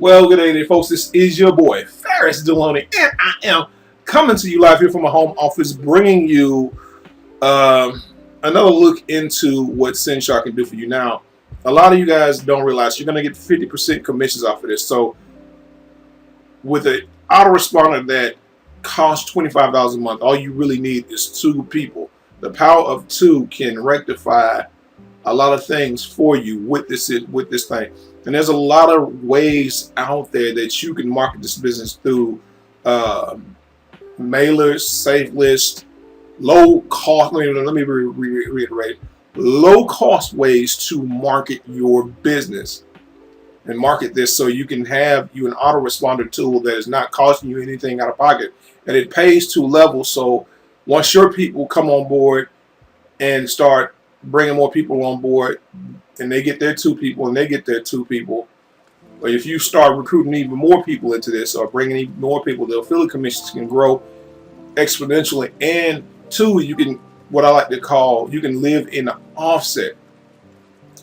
Well, good day, folks. This is your boy, Ferris Deloney, and I am coming to you live here from my home office, bringing you another look into what Sendshark can do for you. Now, a lot of you guys don't realize you're going to get 50% commissions off of this. So, with an autoresponder that costs $25 a month, all you really need is 2 people. The power of 2 can rectify a lot of things for you with this thing. And there's a lot of ways out there that you can market this business through mailers, safe list, low cost. Let me reiterate: low cost ways to market your business and market this so you can have an autoresponder tool that is not costing you anything out of pocket, and it pays to level. So once your people come on board and start bringing more people on board, and they get their 2 people, and they get their 2 people, or if you start recruiting even more people into this, or bringing even more people, the affiliate commissions can grow exponentially. And 2, you can, what I like to call, you can live in an offset.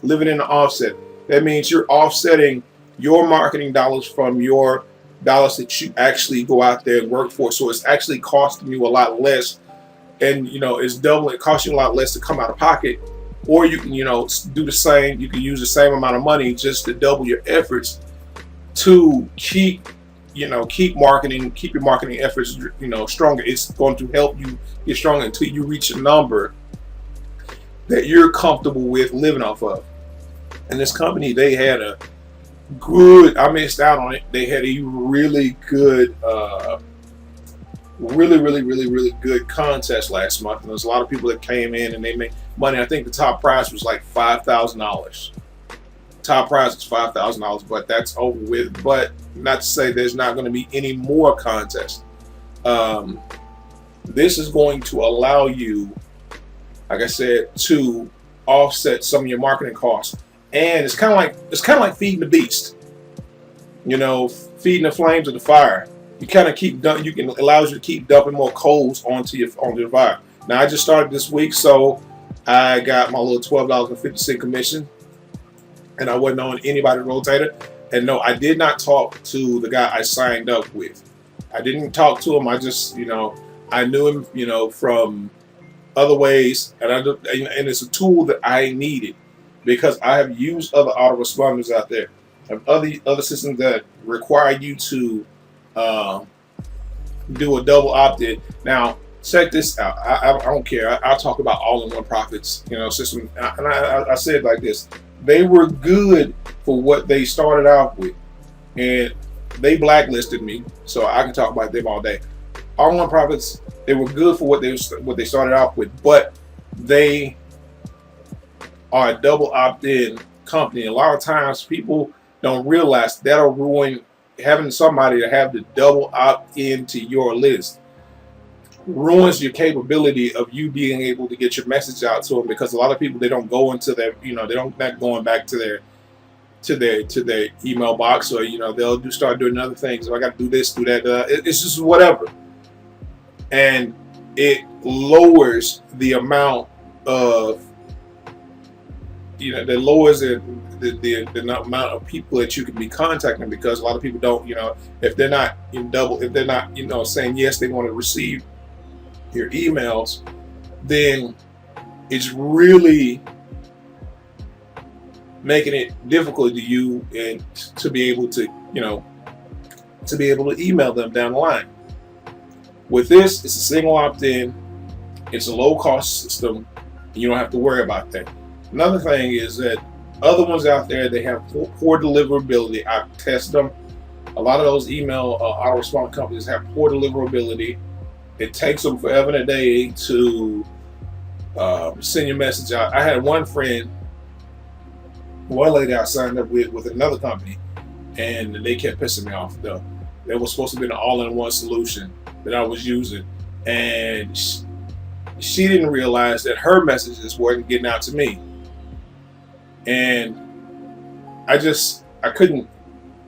Living in an offset. That means you're offsetting your marketing dollars from your dollars that you actually go out there and work for. So it's actually costing you a lot less, and it's double. It costs you a lot less to come out of pocket. Or you can, do the same. You can use the same amount of money just to double your efforts to keep your marketing efforts, stronger. It's going to help you get stronger until you reach a number that you're comfortable with living off of. And this company, they had a good, I missed out on it. They had a really good, really good contest last month. And there's a lot of people that came in and they made money. I think the top prize was like $5,000. Top prize is $5,000, but that's over with. But not to say there's not going to be any more contests. This is going to allow you, like I said, to offset some of your marketing costs. And it's kind of like feeding the beast. Feeding the flames of the fire. You kind of allows you to keep dumping more coals onto your fire. Now I just started this week, so I got my little $12.50 commission, and I wasn't on anybody rotator. And no, I did not talk to the guy I signed up with. I didn't talk to him. I just, I knew him, from other ways, and it's a tool that I needed because I have used other autoresponders out there. I have other systems that require you to do a double opt-in. Now, check this out. I don't care. I'll talk about all-in-one profits, system. And I said it like this: they were good for what they started out with, and they blacklisted me, so I can talk about them all day. All-in-one profits, they were good for what they started out with, but they are a double opt-in company. A lot of times, people don't realize that'll ruin having somebody to have the double opt-in to your list. Ruins your capability of you being able to get your message out to them, because a lot of people, they don't go into their, not going back to their email box, or they'll start doing other things. I got to do this, do that. It's just whatever, and it lowers the amount of that lowers the amount of people that you can be contacting, because a lot of people don't, if they're not saying yes, they want to receive your emails, then it's really making it difficult to you and to be able to email them down the line. With this, it's a single opt-in, it's a low-cost system, and you don't have to worry about that. Another thing is that other ones out there, they have poor deliverability. I've tested them. A lot of those email autoresponder companies have poor deliverability. It takes them forever and a day to send your message out. I had one lady I signed up with another company, and they kept pissing me off. There was supposed to be an all-in-one solution that I was using, and she didn't realize that her messages weren't getting out to me. And I couldn't.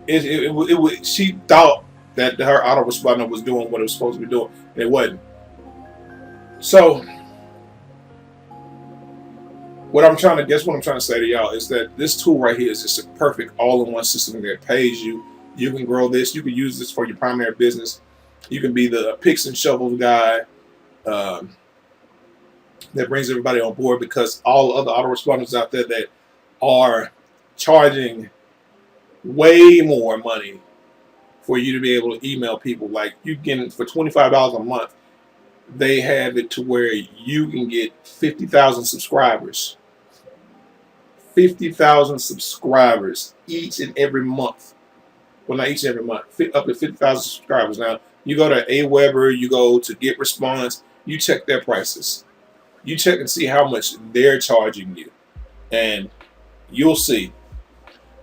She thought that her autoresponder was doing what it was supposed to be doing, and it wasn't. So, what I'm trying to say to y'all is that this tool right here is just a perfect all-in-one system that pays you You can grow this. You can use this for your primary business. You can be the picks and shovels guy um, that brings everybody on board, because all other autoresponders out there that are charging way more money for you to be able to email people. Like, you can, for $25 a month, they have it to where you can get 50,000 subscribers. 50,000 subscribers each and every month. Well, not each and every month. Up to 50,000 subscribers. Now, you go to AWeber, you go to Get Response, you check their prices. You check and see how much they're charging you, and you'll see.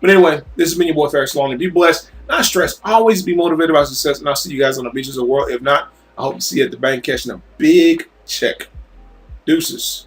But anyway, this has been your boy Ferris Lonely. Be blessed, not stressed. Always be motivated by success, and I'll see you guys on the beaches of the world. If not, I hope to see you at the bank cashing a big check. Deuces.